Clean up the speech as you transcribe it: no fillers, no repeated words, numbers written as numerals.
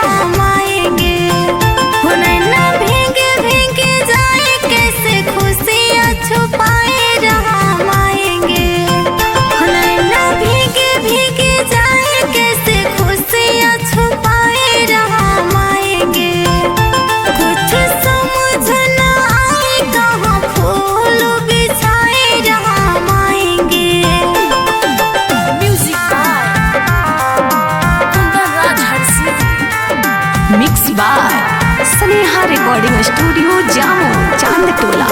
हम आएंगे। हो नैना भीगे भीगे जाए कैसे खुशियाँ छुपाए हम आएंगे। हो नैना भीगे भीगे जाए कैसे खुशियाँ छुपाए हम आएंगे। कुछ समझ न आए कहाँ फूल बिछाए हम आएंगे। Mix by Sneha recording studio Jamo Chand टोला।